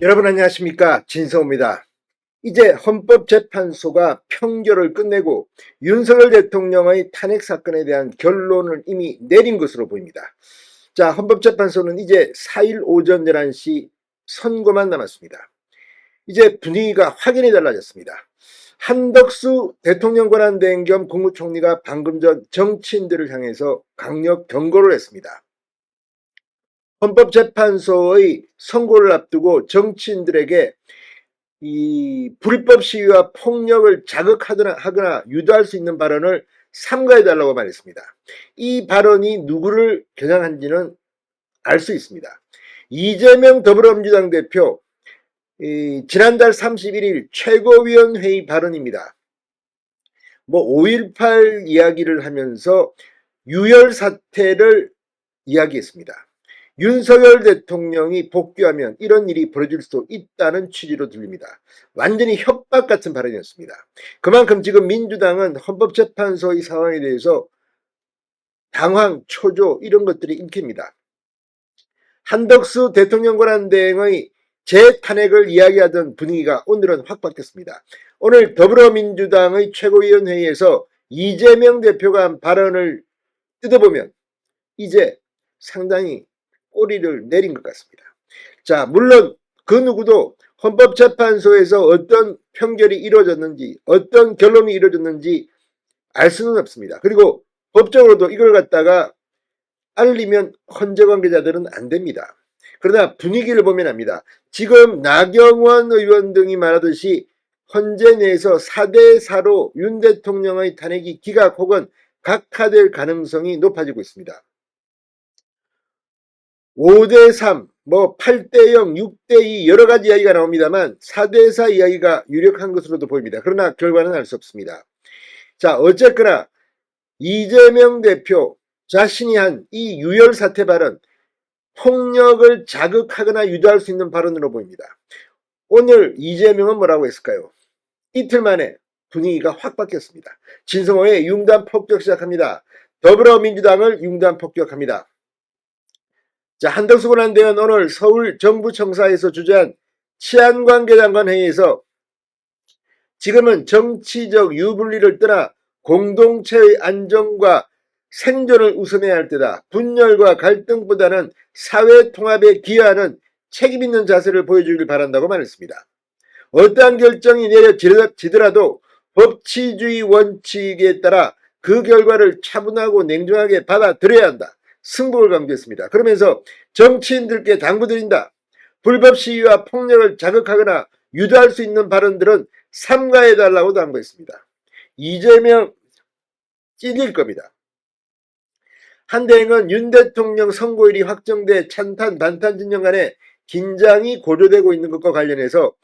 여러분 안녕하십니까, 진성호입니다. 이제 헌법재판소가 평결을 끝내고 윤석열 대통령의 탄핵 사건에 대한 결론을 이미 내린 것으로 보입니다. 자, 헌법재판소는 이제 4일 오전 11시 선고만 남았습니다. 이제 분위기가 확연히 달라졌습니다. 한덕수 대통령 권한대행 겸 국무총리가 방금 전 정치인들을 향해서 강력 경고를 했습니다. 헌법재판소의 선고를 앞두고 정치인들에게 이 불법 시위와 폭력을 자극하거나 유도할 수 있는 발언을 삼가해달라고 말했습니다. 이 발언이 누구를 겨냥한지는 알 수 있습니다. 이재명 더불어민주당 대표 지난달 31일 최고위원회의 발언입니다. 5.18 이야기를 하면서 유혈 사태를 이야기했습니다. 윤석열 대통령이 복귀하면 이런 일이 벌어질 수도 있다는 취지로 들립니다. 완전히 협박 같은 발언이었습니다. 그만큼 지금 민주당은 헌법재판소의 상황에 대해서 당황, 초조 이런 것들이 읽힙니다. 한덕수 대통령 권한대행의 재탄핵을 이야기하던 분위기가 오늘은 확 바뀌었습니다. 오늘 더불어민주당의 최고위원회의에서 이재명 대표가 한 발언을 뜯어보면 이제 상당히 꼬리를 내린 것 같습니다. 자, 물론 그 누구도 헌법재판소에서 어떤 판결이 이루어졌는지 어떤 결론이 이루어졌는지 알 수는 없습니다. 그리고 법적으로도 이걸 갖다가 알리면 헌재 관계자들은 안 됩니다. 그러나 분위기를 보면 압니다. 지금 나경원 의원 등이 말하듯이 헌재 내에서 4대4로 윤 대통령의 탄핵이 기각 혹은 각하될 가능성이 높아지고 있습니다. 5대3, 8대0, 6대2 여러 가지 이야기가 나옵니다만 4대4 이야기가 유력한 것으로도 보입니다. 그러나 결과는 알 수 없습니다. 자, 어쨌거나 이재명 대표 자신이 한 이 유혈 사태 발언, 폭력을 자극하거나 유도할 수 있는 발언으로 보입니다. 오늘 이재명은 뭐라고 했을까요? 이틀 만에 분위기가 확 바뀌었습니다. 진성호의 융단 폭격 시작합니다. 더불어민주당을 융단 폭격합니다. 자, 한덕수 권한대행은 오늘 서울 정부청사에서 주재한 치안관계장관 회의에서 지금은 정치적 유불리를 떠나 공동체의 안정과 생존을 우선해야 할 때다. 분열과 갈등보다는 사회 통합에 기여하는 책임 있는 자세를 보여주길 바란다고 말했습니다. 어떠한 결정이 내려지더라도 법치주의 원칙에 따라 그 결과를 차분하고 냉정하게 받아들여야 한다. 승복을 강조했습니다. 그러면서 정치인들께 당부드린다. 불법 시위와 폭력을 자극하거나 유도할 수 있는 발언들은 삼가해달라고 당부했습니다. 이재명 찔릴 겁니다. 한 대행은 윤 대통령 선고일이 확정돼 찬탄 반탄 진영 간에 긴장이 고조되고 있는 것과 관련해서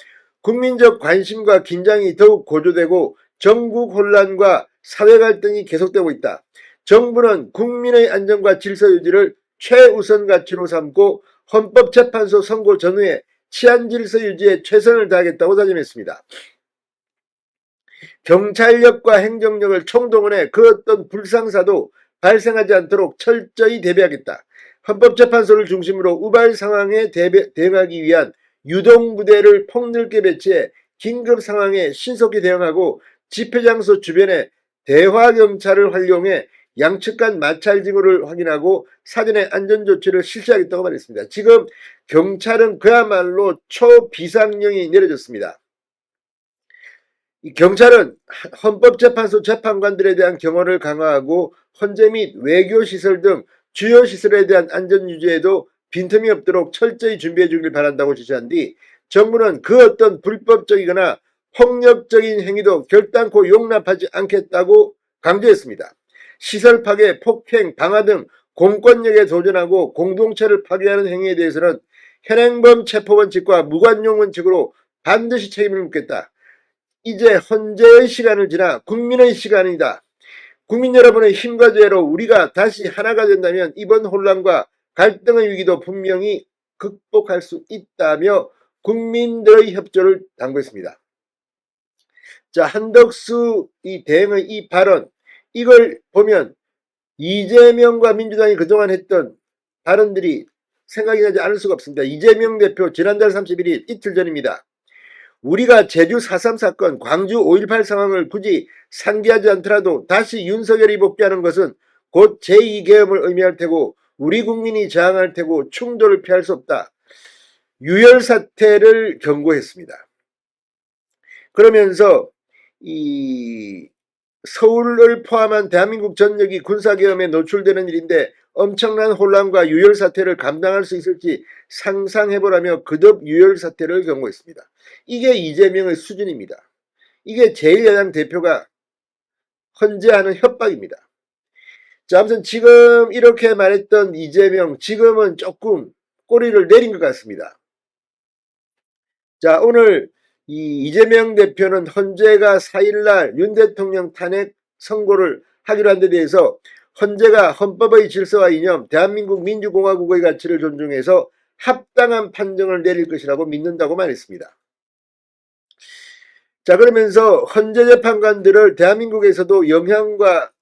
국민적 관심과 긴장이 더욱 고조되고 전국 혼란과 사회 갈등이 계속되고 있다. 정부는 국민의 안전과 질서 유지를 최우선 가치로 삼고 헌법재판소 선고 전후에 치안 질서 유지에 최선을 다하겠다고 다짐했습니다. 경찰력과 행정력을 총동원해 그 어떤 불상사도 발생하지 않도록 철저히 대비하겠다. 헌법재판소를 중심으로 우발 상황에 대응하기 위한 유동부대를 폭넓게 배치해 긴급 상황에 신속히 대응하고 집회장소 주변에 대화경찰을 활용해 양측 간 마찰 징후를 확인하고 사전에 안전조치를 실시하겠다고 말했습니다. 지금 경찰은 그야말로 초비상령이 내려졌습니다. 이 경찰은 헌법재판소 재판관들에 대한 경호를 강화하고 헌재 및 외교시설 등 주요 시설에 대한 안전유지에도 빈틈이 없도록 철저히 준비해 주길 바란다고 지시한 뒤 정부는 그 어떤 불법적이거나 폭력적인 행위도 결단코 용납하지 않겠다고 강조했습니다. 시설 파괴, 폭행, 방화 등 공권력에 도전하고 공동체를 파괴하는 행위에 대해서는 현행범 체포 원칙과 무관용 원칙으로 반드시 책임을 묻겠다. 이제 헌재의 시간을 지나 국민의 시간이다. 국민 여러분의 힘과 지혜로 우리가 다시 하나가 된다면 이번 혼란과 갈등의 위기도 분명히 극복할 수 있다며 국민들의 협조를 당부했습니다. 자, 한덕수 이 대행의 이 발언, 이걸 보면 이재명과 민주당이 그동안 했던 발언들이 생각이 나지 않을 수가 없습니다. 이재명 대표 지난달 31일 이틀 전입니다. 우리가 제주 4.3 사건, 광주 5.18 상황을 굳이 상기하지 않더라도 다시 윤석열이 복귀하는 것은 곧 제2계엄을 의미할 테고 우리 국민이 저항할 테고 충돌을 피할 수 없다. 유혈 사태를 경고했습니다. 그러면서 이 서울을 포함한 대한민국 전역이 군사계엄에 노출되는 일인데 엄청난 혼란과 유혈 사태를 감당할 수 있을지 상상해보라며 거듭 유혈 사태를 경고했습니다. 이게 이재명의 수준입니다. 이게 제1야당 대표가 헌재하는 협박입니다. 자, 아무튼 지금 이렇게 말했던 이재명, 지금은 조금 꼬리를 내린 것 같습니다. 자, 오늘 이재명 대표는 헌재가 4일날 윤 대통령 탄핵 선고를 하기로 한 데 대해서 헌재가 헌법의 질서와 이념, 대한민국 민주공화국의 가치를 존중해서 합당한 판정을 내릴 것이라고 믿는다고 말했습니다. 자, 그러면서 헌재 재판관들을 대한민국에서도 영향과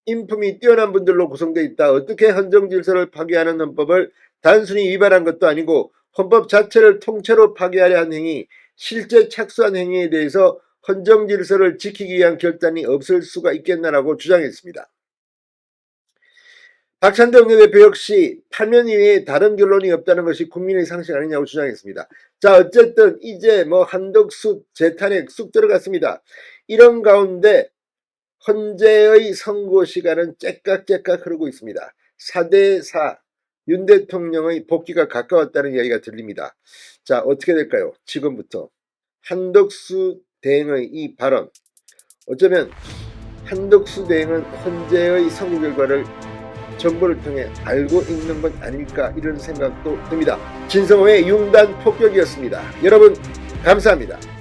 인품이 뛰어난 분들로 구성되어 있다. 어떻게 헌정 질서를 파괴하는 헌법을 단순히 위반한 것도 아니고 헌법 자체를 통째로 파괴하려 한 행위, 실제 착수한 행위에 대해서 헌정 질서를 지키기 위한 결단이 없을 수가 있겠나라고 주장했습니다. 박찬대 원내대표 역시 파면 이외에 다른 결론이 없다는 것이 국민의 상식 아니냐고 주장했습니다. 자, 어쨌든 이제 한덕수 재탄핵 쑥 들어갔습니다. 이런 가운데 헌재의 선고 시간은 째깍째깍 흐르고 있습니다. 4대4 윤 대통령의 복귀가 가까웠다는 이야기가 들립니다. 자, 어떻게 될까요? 지금부터 한덕수 대행의 이 발언, 어쩌면 한덕수 대행은 헌재의 선고 결과를 정보를 통해 알고 있는 건 아닐까, 이런 생각도 듭니다. 진성호의 융단 폭격이었습니다. 여러분 감사합니다.